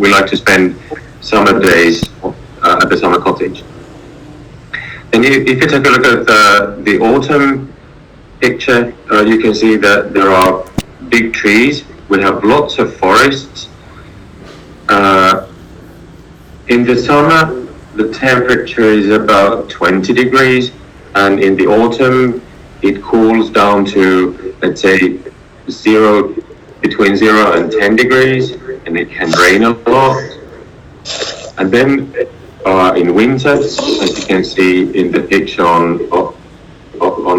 we like to spend summer days at the summer cottage. And if you take a look at the autumn picture, you can see that there are big trees. We have lots of forests. In the summer, the temperature is about 20 degrees, and in the autumn, it cools down to, let's say, between 0 and 10 degrees, and it can rain a lot. And then in winter, as you can see in the picture on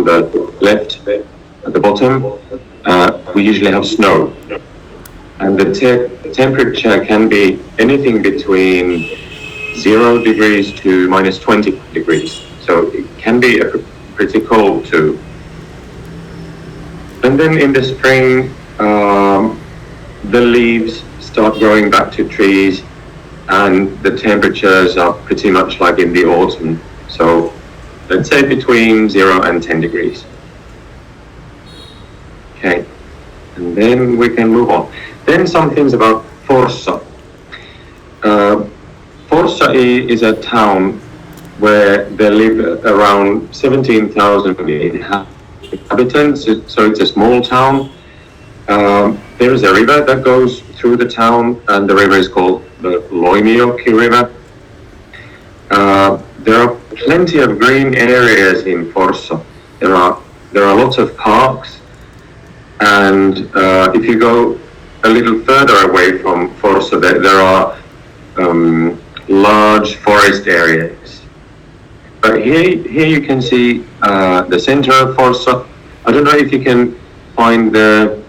the left at the bottom, we usually have snow. And the temperature can be anything between 0 degrees to minus 20 degrees. So it can be pretty cold too. And then in the spring, the leaves start growing back to trees, and the temperatures are pretty much like in the autumn. So let's say between 0 and 10 degrees. Okay, and then we can move on. Then some things about Forssa. Forssa is a town where there live around 17,000 inhabitants, so it's a small town. There is a river that goes through the town, and the river is called the Loimijoki River. There are plenty of green areas in Forssa. There are lots of parks, and if you go a little further away from Forssa, there are large forest areas. But here you can see the center of Forssa. I don't know if you can find the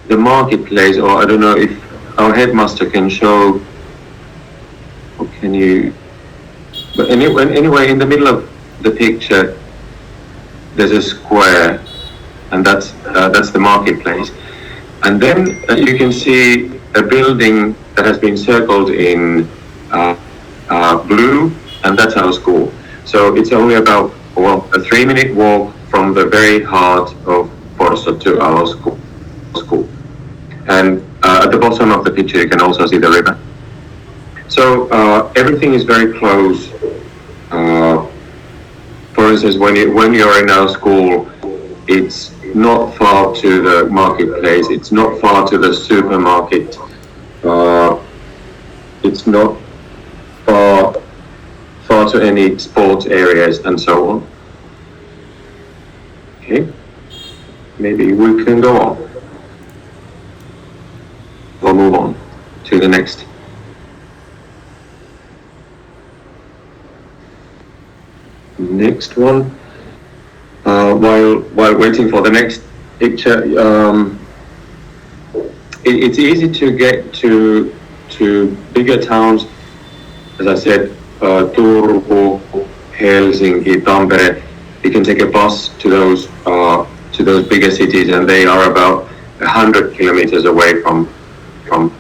marketplace, or I don't know if our headmaster can show, or can you? But anyway, in the middle of the picture, there's a square, and that's the marketplace. And then you can see a building that has been circled in blue, and that's our school. So it's only about a 3-minute walk from the very heart of Forssa to our school. And at the bottom of the picture, you can also see the river. So everything is very close. For instance, when you're in our school, it's not far to the marketplace. It's not far to the supermarket. It's not far to any sports areas and so on. Okay, maybe we can go on. We'll move on to the next. Next one. While waiting for the next picture, it's easy to get to bigger towns. As I said, Turku, Helsinki, Tampere. You can take a bus to those bigger cities, and they are about 100 kilometers away from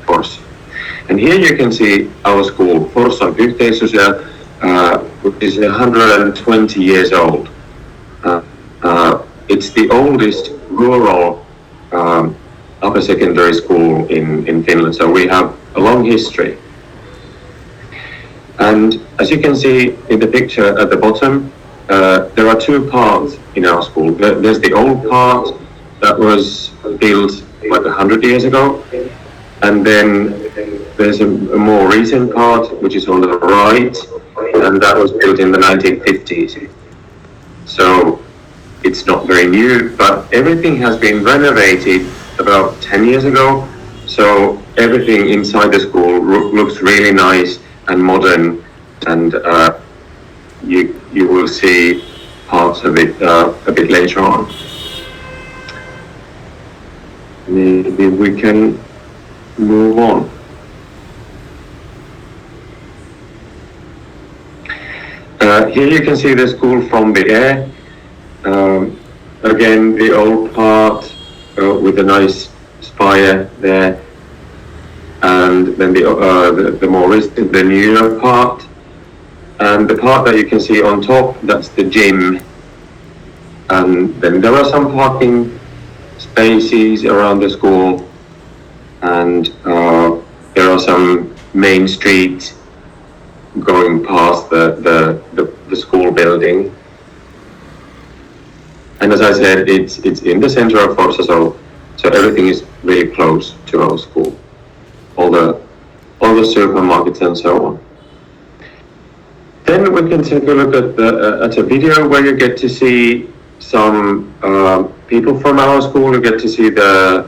Forssa. And here you can see our school, Forssan Yhteissocial, which is 120 years old. It's the oldest rural upper secondary school in Finland, so we have a long history. And as you can see in the picture at the bottom, there are two parts in our school. There's the old part that was built like 100 years ago, and then there's a more recent part which is on the right, and that was built in the 1950s. So it's not very new, but everything has been renovated about 10 years ago. So everything inside the school looks really nice and modern, and you will see parts of it a bit later on. Maybe we can move on. Here you can see the school from the air. Again, the old part with a nice spire there, and then the more recent, the newer part, and the part that you can see on top, that's the gym. And then there are some parking spaces around the school, and there are some main streets going past the school building. And as I said, it's in the center of Forssa, so everything is really close to our school. All the supermarkets and so on. Then we can take a look at a video where you get to see some people from our school. You get to see the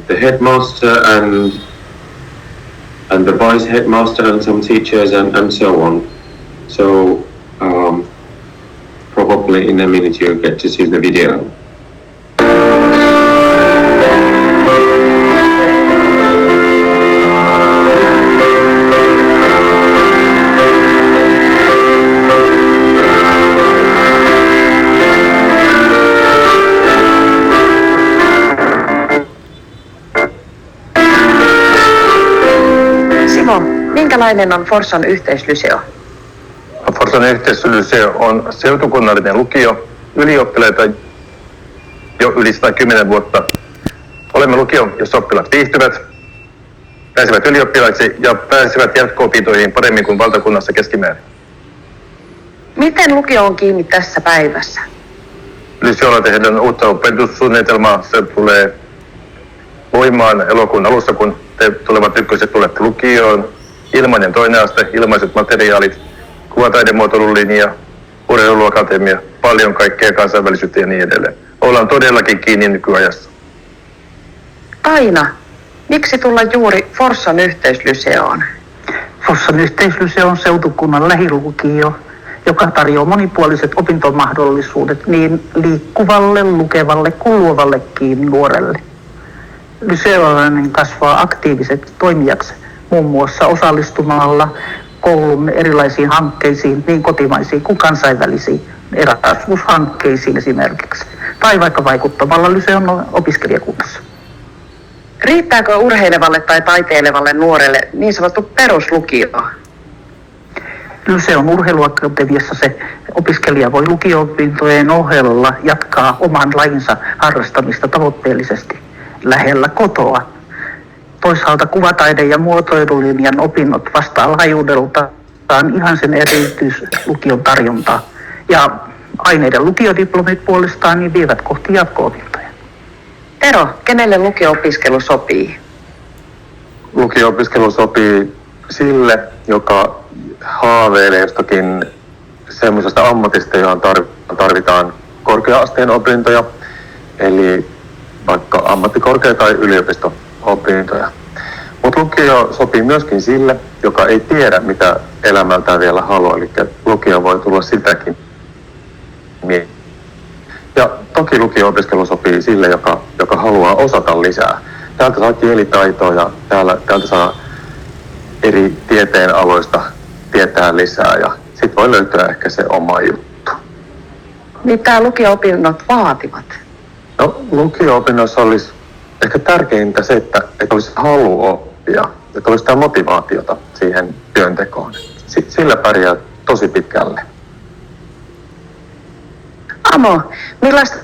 headmaster and the vice headmaster and some teachers and so on. So probably in a minute you get to see the video. Minkälainen on Forssan yhteislyseo? Forssan yhteislyseo on seutukunnallinen lukio, ylioppilaita jo yli 110 vuotta. Olemme lukio, jossa oppilaat viihtyvät, pääsevät ylioppilaiksi ja pääsevät jatko-opintoihin paremmin kuin valtakunnassa keskimäärin. Miten lukio on kiinni tässä päivässä? Lyseolla tehdään uutta opetussuunnitelmaa. Se tulee voimaan elokuun alussa, kun te tulevat ykköset tulette lukioon. Ilmainen toinen aste, ilmaiset materiaalit, kuvataidemuotoilulinja, urheiluakatemia, paljon kaikkea kansainvälisyyttä ja niin edelleen. Ollaan todellakin kiinni nykyajassa. Aina. Miksi tulla juuri Forssan yhteislyseoon? Forssan yhteislyseo on seutukunnan lähilukio, joka tarjoaa monipuoliset opintomahdollisuudet niin liikkuvalle, lukevalle kuin luovallekin nuorelle. Lyseolainen kasvaa aktiiviseksi toimijaksi muun muassa osallistumalla koulun erilaisiin hankkeisiin, niin kotimaisiin kuin kansainvälisiin, Erasmus-hankkeisiin esimerkiksi, tai vaikka vaikuttamalla Lyseon opiskelijakunnassa. Riittääkö urheilevalle tai taiteilevalle nuorelle niin sanottu peruslukio? Lyseon urheiluakatemiassa se opiskelija voi lukio-opintojen ohella jatkaa oman lajinsa harrastamista tavoitteellisesti lähellä kotoa. Toisaalta kuvataide- ja muotoilulinjan opinnot vastaa laajuudeltaan ihan sen erityislukion tarjontaa. Ja aineiden lukiodiplomit puolestaan niin vievät kohti jatko-opintoja. Tero, kenelle lukio-opiskelu sopii? Lukio-opiskelu sopii sille, joka haaveilee jostakin semmoisesta ammatista, johon tarvitaan korkea-asteen opintoja, eli vaikka ammattikorkea- tai yliopisto-opintoja. Mutta lukio sopii myöskin sille, joka ei tiedä, mitä elämältään vielä haluaa, eli lukio voi tulla sitäkin. Ja toki lukio-opiskelu sopii sille, joka haluaa osata lisää. Täältä saa kielitaitoa ja täältä saa eri tieteenaloista tietää lisää ja sitten voi löytyä ehkä se oma juttu. Mitä lukio-opinnot vaativat? No, lukio-opinnoissa olisi ehkä tärkeintä se, että olisi halu oppia, että olisi sitä motivaatiota siihen työntekoon. Sillä pärjää tosi pitkälle. Amo, millaista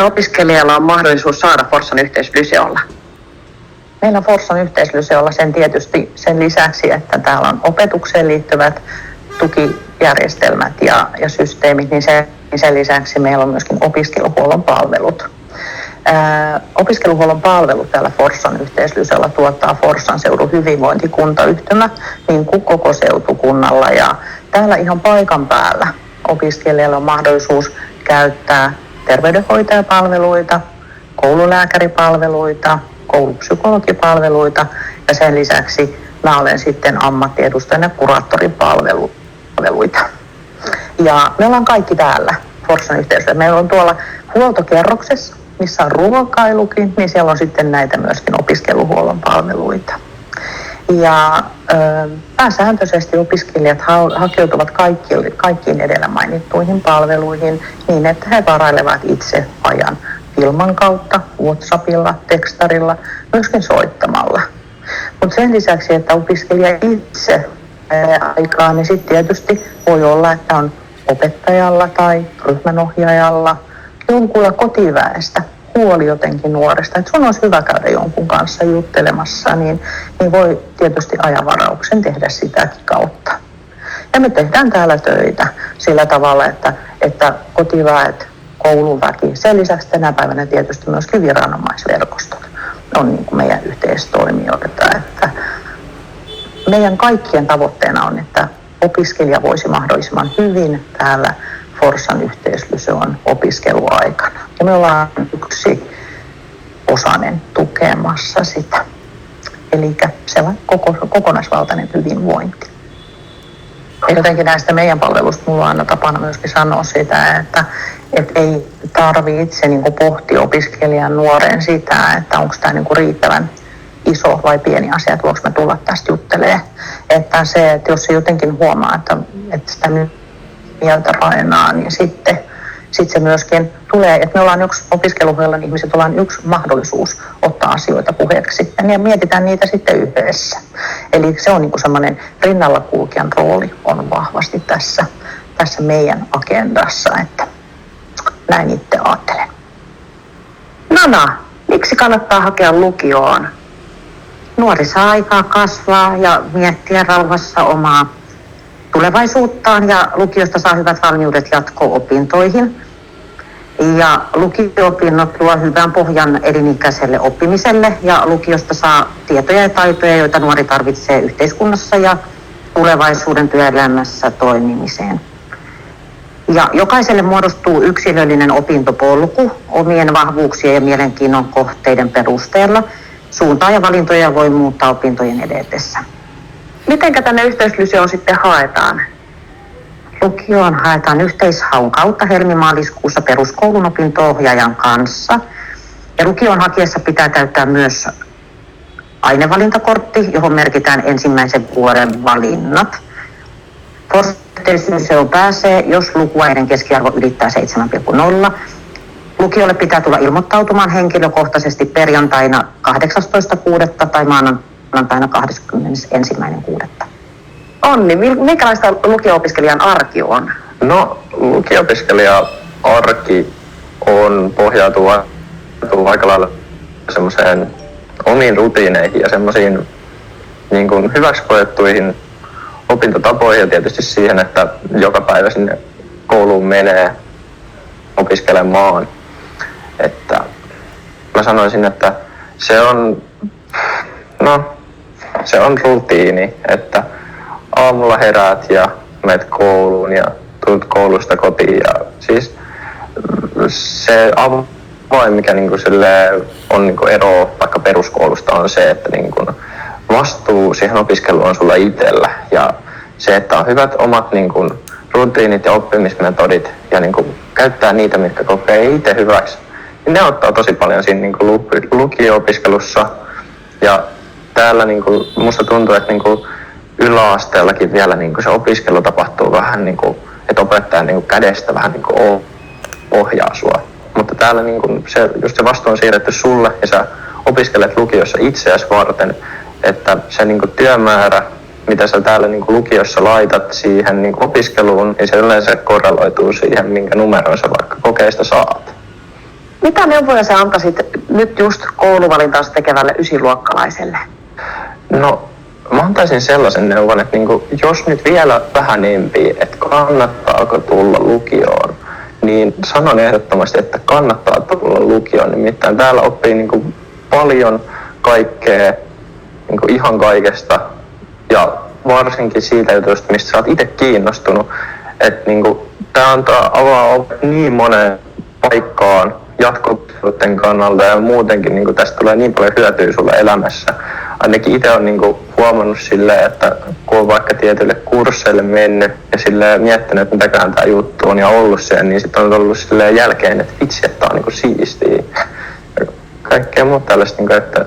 opiskelijalla on mahdollisuus saada Forssan yhteislyseolla? Meillä Forssan yhteislyseolla sen lisäksi, että täällä on opetukseen liittyvät tukijärjestelmät ja systeemit, niin sen lisäksi meillä on myöskin opiskeluhuollon palvelut. Opiskeluhuollon palvelut täällä Forssan yhteislyseolla tuottaa Forssan seudun hyvinvointikuntayhtymä niin kuin koko seutukunnalla. Ja täällä ihan paikan päällä opiskelijalla on mahdollisuus käyttää terveydenhoitajapalveluita, koululääkäripalveluita, koulupsykologipalveluita ja sen lisäksi mä olen sitten ammattiedustajana ja kuraattoripalveluita. Ja me ollaan kaikki täällä Forssan yhteisössä. Meillä on tuolla huoltokerroksessa, missä on ruokailukin, niin siellä on sitten näitä myöskin opiskeluhuollon palveluita. Ja pääsääntöisesti opiskelijat hakeutuvat kaikkiin edellä mainittuihin palveluihin niin, että he varailevat itse ajan Filman kautta, WhatsAppilla, tekstarilla, myöskin soittamalla. Mutta sen lisäksi, että opiskelija itse aikaa, niin sitten tietysti voi olla, että on opettajalla tai ryhmänohjaajalla jonkulla kotiväestä huoli jotenkin nuoresta, että sun olisi hyvä käydä jonkun kanssa juttelemassa, niin voi tietysti ajanvarauksen tehdä sitäkin kautta. Ja me tehdään täällä töitä sillä tavalla, että kotiväet, kouluväki, sen lisäksi tänä päivänä tietysti myöskin viranomaisverkostot on niin kuin meidän yhteistoimijoita. Että meidän kaikkien tavoitteena on, että opiskelija voisi mahdollisimman hyvin täällä Forssan yhteislyseon opiskeluaikana. Ja me ollaan yksi osainen tukemassa sitä. Eli sellainen kokonaisvaltainen hyvinvointi. Ja jotenkin näistä meidän palveluista mulla on aina tapana myöskin sanoa sitä, että ei tarvitse niin kuin pohtia opiskelijan nuoren sitä, että onko tämä niin kuin riittävän iso vai pieni asia, että voiko me tulla tästä juttelemaan. Että se, että jos se jotenkin huomaa, että sitä mieltä painaa, niin sitten se myöskin tulee, että me ollaan yksi opiskeluhuollon ihmiset, ollaan yksi mahdollisuus ottaa asioita puheeksi ja mietitään niitä sitten yhdessä. Eli se on niin kuin semmoinen rinnalla kulkijan rooli on vahvasti tässä meidän agendassa, että näin itse ajattelen. Nana, miksi kannattaa hakea lukioon? Nuori saa aikaa kasvaa ja miettiä rauhassa omaa tulevaisuuttaan ja lukiosta saa hyvät valmiudet jatko-opintoihin. Ja lukio-opinnot luo hyvän pohjan elinikäiselle oppimiselle ja lukiosta saa tietoja ja taitoja, joita nuori tarvitsee yhteiskunnassa ja tulevaisuuden työelämässä toimimiseen. Ja jokaiselle muodostuu yksilöllinen opintopolku omien vahvuuksien ja mielenkiinnon kohteiden perusteella. Suuntaa ja valintoja voi muuttaa opintojen edetessä. Mitenkä tänne yhteislyseoon sitten haetaan? Lukioon haetaan yhteishaun kautta helmimaaliskuussa peruskoulun opinto-ohjaajan kanssa. Ja lukioon hakiessa pitää täyttää myös ainevalintakortti, johon merkitään ensimmäisen vuoden valinnat. Forssan pääsee, jos lukuaineiden keskiarvo ylittää 7,0. Lukiolle pitää tulla ilmoittautumaan henkilökohtaisesti perjantaina 18.6. tai maanantaina 21.6. Onni, minkälaista lukio-opiskelijan arki on? No, lukio-opiskelijan arki pohjautuu aika lailla semmoiseen omiin rutiineihin ja semmoisiin niin kuin hyväksi koettuihin opintotapoihin ja tietysti siihen, että joka päivä sinne kouluun menee opiskelemaan. Että mä sanoisin, että se on rutiini, että aamulla heräät ja menet kouluun ja tulet koulusta kotiin ja siis se avain, mikä niinku on niinku ero vaikka peruskoulusta on se, että niinku vastuu siihen opiskeluun on sulla itsellä ja se, että on hyvät omat niinku rutiinit ja oppimismetodit ja niinku käyttää niitä, mitkä kokee itse hyväksi, niin ne auttaa tosi paljon siinä niinku lukio-opiskelussa ja täällä niinku musta tuntuu, että niinku yläasteellakin vielä niinku se opiskelu tapahtuu vähän niinku, että opettaja niinku kädestä vähän niinku ohjaa sua. Mutta täällä niinku se vastuu on siirretty sulle ja sä opiskelet lukiossa itseäsi varten, että se niinku työmäärä, mitä sä täällä niinku lukiossa laitat siihen niinku opiskeluun, niin se yleensä korreloituu siihen, minkä numeron sä vaikka kokeista saat. Mitä neuvoja sä antaisit nyt just kouluvalintaansa tekevälle ysiluokkalaiselle? No, mä antaisin sellaisen neuvon, että niinku, jos nyt vielä vähän empii, että kannattaako tulla lukioon, niin sanon ehdottomasti, että kannattaa tulla lukioon. Nimittäin täällä oppii niinku paljon kaikkea, niinku ihan kaikesta ja varsinkin siitä jutusta, mistä sä oot itse kiinnostunut. Että niinku, tää avaa niin moneen paikkaan jatko-opintojen kannalta ja muutenkin niinku, tästä tulee niin paljon hyötyä sulle elämässä. Ainakin itse olen niinku huomannut silleen, että kun on vaikka tietyille kursseille mennyt ja silleen miettinyt, että mitäkään tää juttu on ja ollut siellä, niin sitten on ollut silleen jälkeen, että vitsi, että tää on niinku siistiä. Ja kaikkea muuta tällaista, niinku, että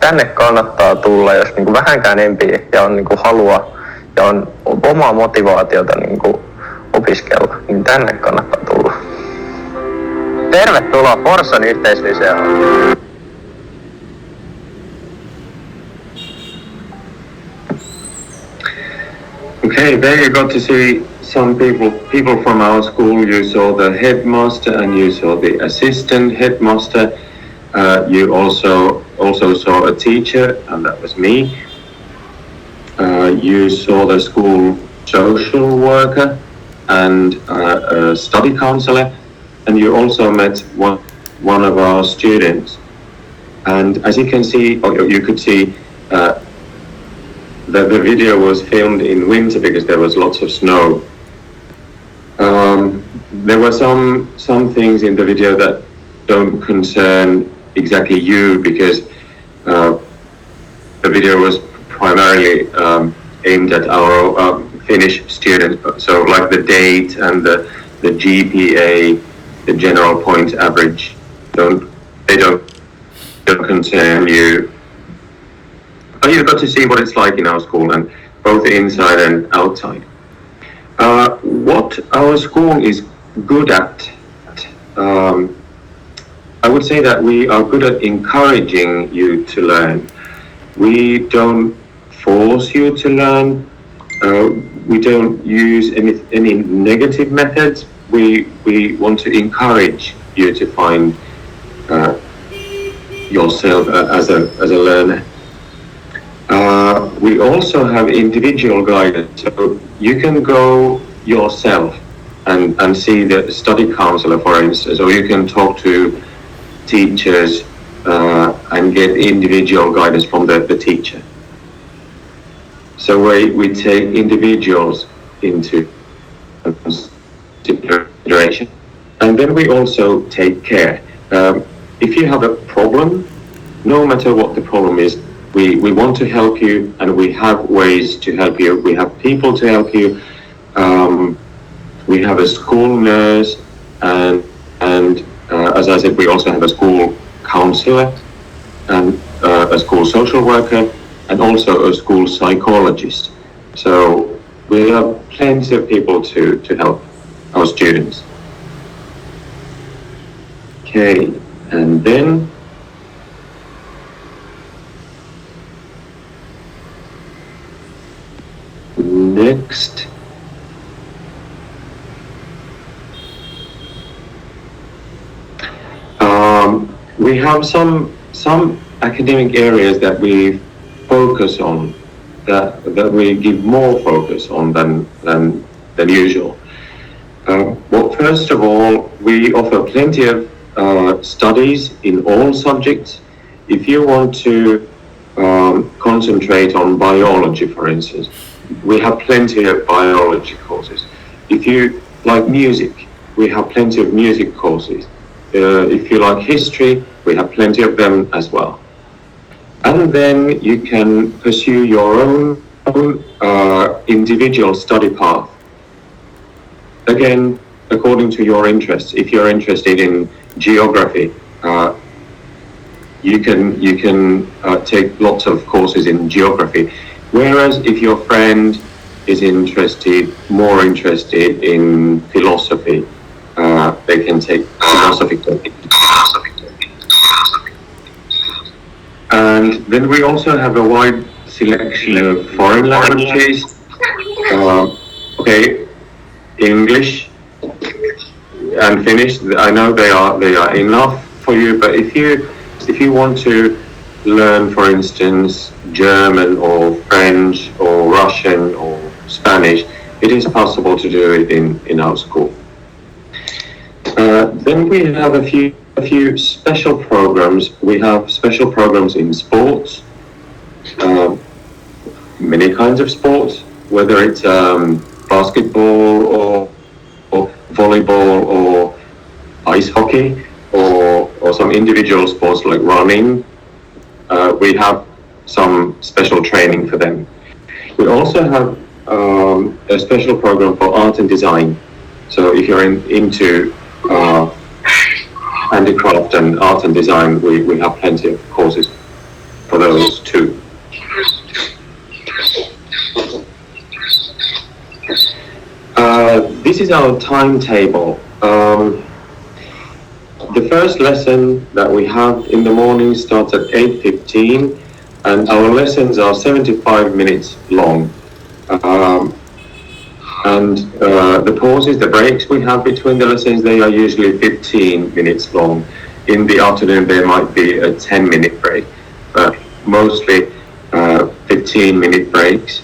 tänne kannattaa tulla, jos niinku vähänkään empii ja on niinku halua ja on omaa motivaatiota niinku opiskella, niin tänne kannattaa tulla. Tervetuloa Forssan yhteislyseoon! Okay, there you got to see some people from our school. You saw the headmaster and you saw the assistant headmaster. You also saw a teacher, and that was me. You saw the school social worker and a study counselor, and you also met one of our students. And as you can see, or you could see, that the video was filmed in winter because there was lots of snow. There were some things in the video that don't concern exactly you, because the video was primarily aimed at our Finnish students. So like the date and the GPA, the general point average, don't concern you. But you got to see what it's like in our school, and both inside and outside. What our school is good at, I would say that we are good at encouraging you to learn. We don't force you to learn. We don't use any negative methods. We want to encourage you to find yourself as a learner. We also have individual guidance, so you can go yourself and see the study counselor, for instance, or you can talk to teachers and get individual guidance from the teacher. So we take individuals into consideration, and then we also take care. If you have a problem, no matter what the problem is, we want to help you, and we have ways to help you. We have people to help you. We have a school nurse, and as I said, we also have a school counselor and a school social worker, and also a school psychologist. So we have plenty of people to help our students. Okay, and then next, we have some academic areas that we focus on, that we give more focus on than usual. Well, first of all, we offer plenty of studies in all subjects. If you want to concentrate on biology, for instance, we have plenty of biology courses. If you like music, we have plenty of music courses. If you like history, we have plenty of them as well. And then you can pursue your own individual study path. Again, according to your interests. If you're interested in geography, you can take lots of courses in geography. Whereas if your friend is more interested in philosophy, they can take philosophy. And then we also have a wide selection of foreign languages. Okay, English and Finnish. I know they are enough for you, but if you want to learn, for instance, German or French or Russian or Spanish, it is possible to do it in our school. Then we have a few special programs. We have special programs in sports, many kinds of sports, whether it's basketball or volleyball or ice hockey or some individual sports like running. We have some special training for them. We also have a special program for art and design. So if you're into handicraft and art and design, we have plenty of courses for those too. This is our timetable. The first lesson that we have in the morning starts at 8:15, and our lessons are 75 minutes long. And the pauses, the breaks we have between the lessons, they are usually 15 minutes long. In the afternoon, there might be a 10-minute break, but mostly 15-minute breaks.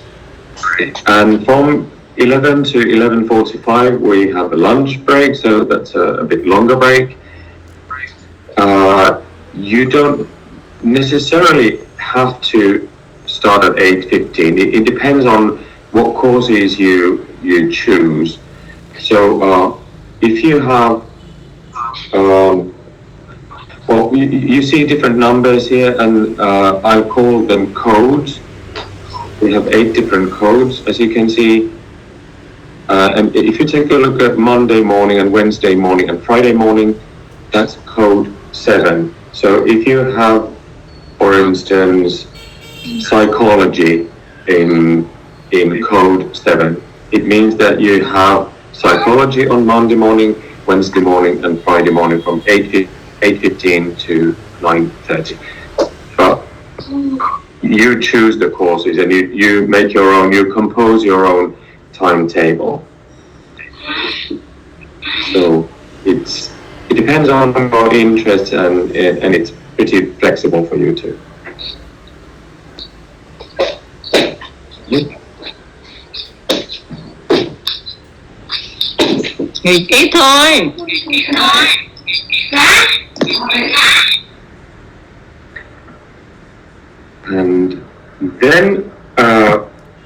And from 11 to 11:45, we have a lunch break, so that's a bit longer break. You don't necessarily have to start at 8:15. It depends on what courses you choose. So if you have, well, you see different numbers here, and I call them codes. We have 8 different codes, as you can see. And if you take a look at Monday morning and Wednesday morning and Friday morning, that's code 7. So if you have, for instance, psychology in code 7, it means that you have psychology on Monday morning, Wednesday morning and Friday morning from 8:15 to 9:30. But you choose the courses and you make your own, you compose your own timetable. So it depends on your interests and it's pretty flexible for you too. Nghỉ thôi. And then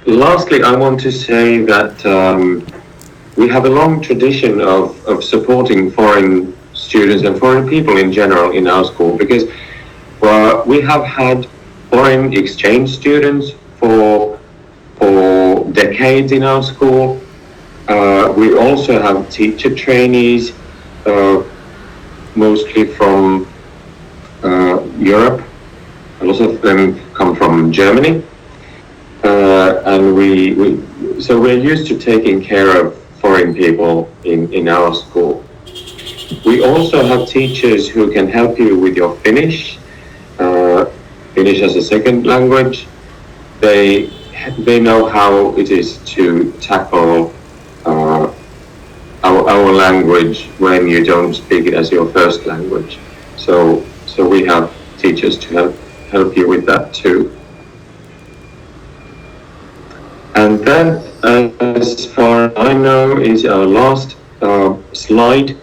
lastly, I want to say that we have a long tradition of supporting foreign students and foreign people in general in our school, because we have had foreign exchange students for decades in our school. We also have teacher trainees, mostly from Europe. A lot of them come from Germany, and so we're used to taking care of foreign people in our school. We also have teachers who can help you with your Finnish, Finnish as a second language. They know how it is to tackle our language when you don't speak it as your first language. So we have teachers to help you with that too. And then, as far as I know, is our last slide.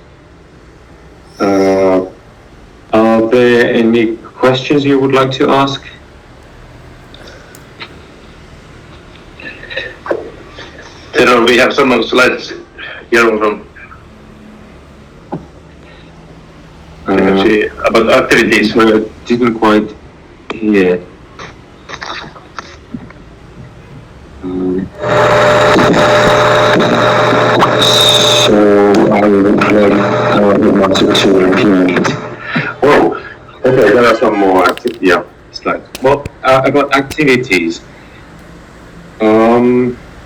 Are there any questions you would like to ask? We have some slides here from about activities. Well, I didn't quite hear. So I wanted to repeat. Oh, okay, there are some more slides. Well, about activities.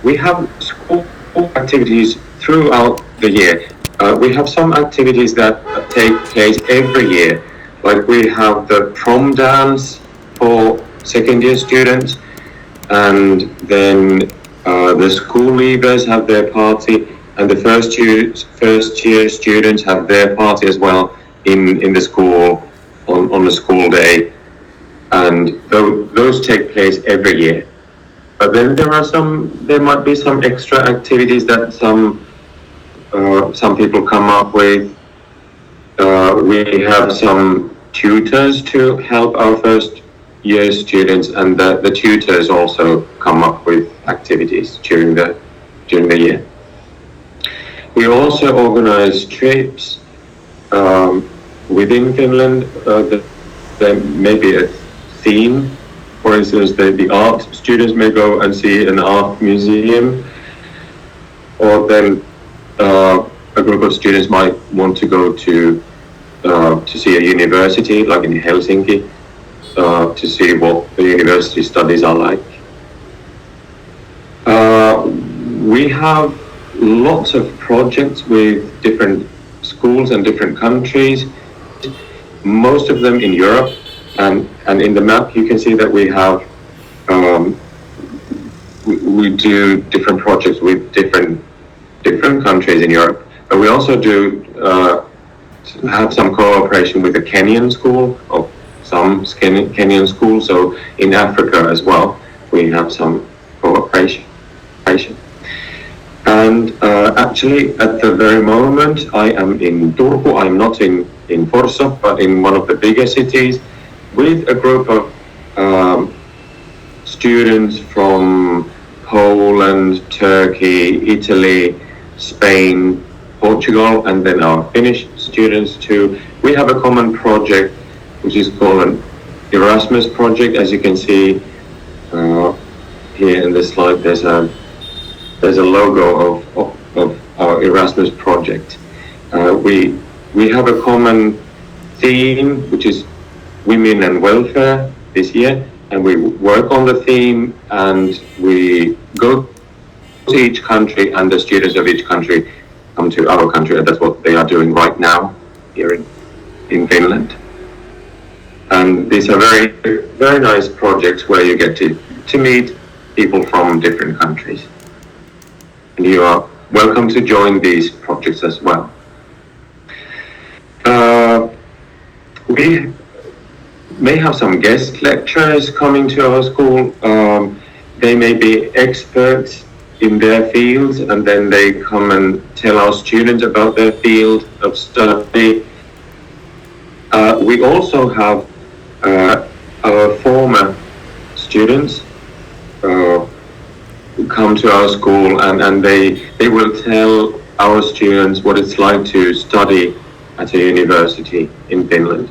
We have school activities throughout the year. We have some activities that take place every year. Like we have the prom dance for second year students, and then the school leavers have their party, and the first year students have their party as well in the school on the school day, and those take place every year. But then there might be some extra activities that some people come up with. We have some tutors to help our first year students, and the tutors also come up with activities during the year. We also organize trips within Finland. There may be a theme. For instance, the art students may go and see an art museum, or then a group of students might want to go to see a university, like in Helsinki, to see what the university studies are like. We have lots of projects with different schools and different countries, most of them in Europe. And in the map, you can see that we have, we do different projects with different different countries in Europe. But we also do have some cooperation with the Kenyan school, or some Kenyan schools. So in Africa as well, we have some cooperation. And actually, at the very moment, I am in Turku. I'm not in Forssa, but in one of the bigger cities, with a group of students from Poland, Turkey, Italy, Spain, Portugal, and then our Finnish students too. We have a common project which is called an Erasmus Project. As you can see here in the slide, there's a logo of our Erasmus Project. We have a common theme, which is women and welfare this year, and we work on the theme, and we go to each country, and the students of each country come to our country, and that's what they are doing right now here in Finland. And these are very, very nice projects where you get to meet people from different countries. And you are welcome to join these projects as well. We may have some guest lecturers coming to our school. They may be experts in their fields, and then they come and tell our students about their field of study. We also have our former students who come to our school, and they will tell our students what it's like to study at a university in Finland.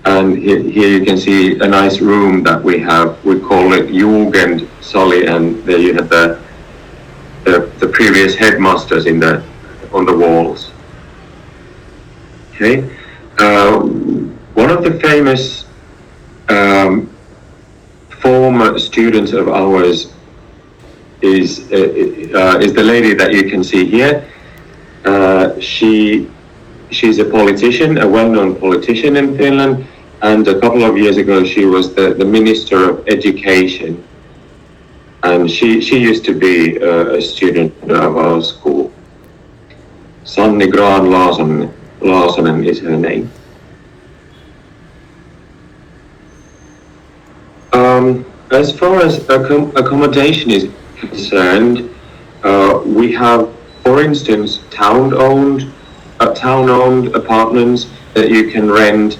And here you can see a nice room that we have. We call it Jugendsali, and there you have the previous headmasters on the walls. Okay. One of the famous former students of ours is the lady that you can see here. She's a politician, a well-known politician in Finland, and a couple of years ago she was the Minister of Education, and she used to be a student of our school. Sanni Grahn-Laasonen is her name. As far as accommodation is concerned, we have, for instance, town-owned apartments that you can rent,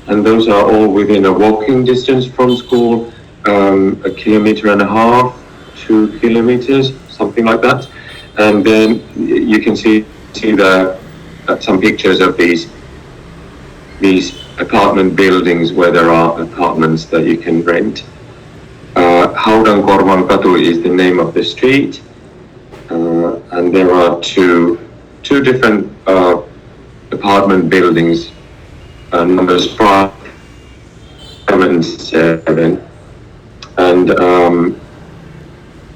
and those are all within a walking distance from school, 1.5 kilometers, 2 kilometers, something like that. And then you can see some pictures of these apartment buildings where there are apartments that you can rent. Haudankorvan Katu is the name of the street, and there are two different apartment buildings, numbers 5 and 7. And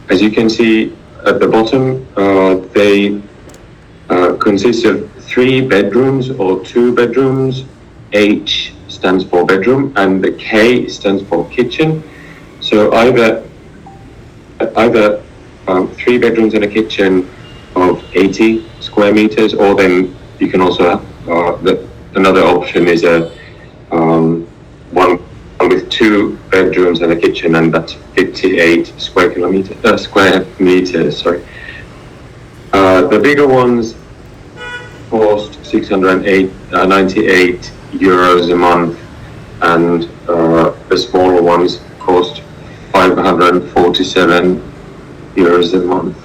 as you can see at the bottom, they consist of 3 bedrooms or 2 bedrooms. H stands for bedroom, and the K stands for kitchen. So either 3 bedrooms and a kitchen of 80 square meters, or then you can also have another option is a one with 2 bedrooms and a kitchen, and that's 58 square meters. Sorry. The bigger ones cost 698 euros a month, and the smaller ones cost 547 euros a month.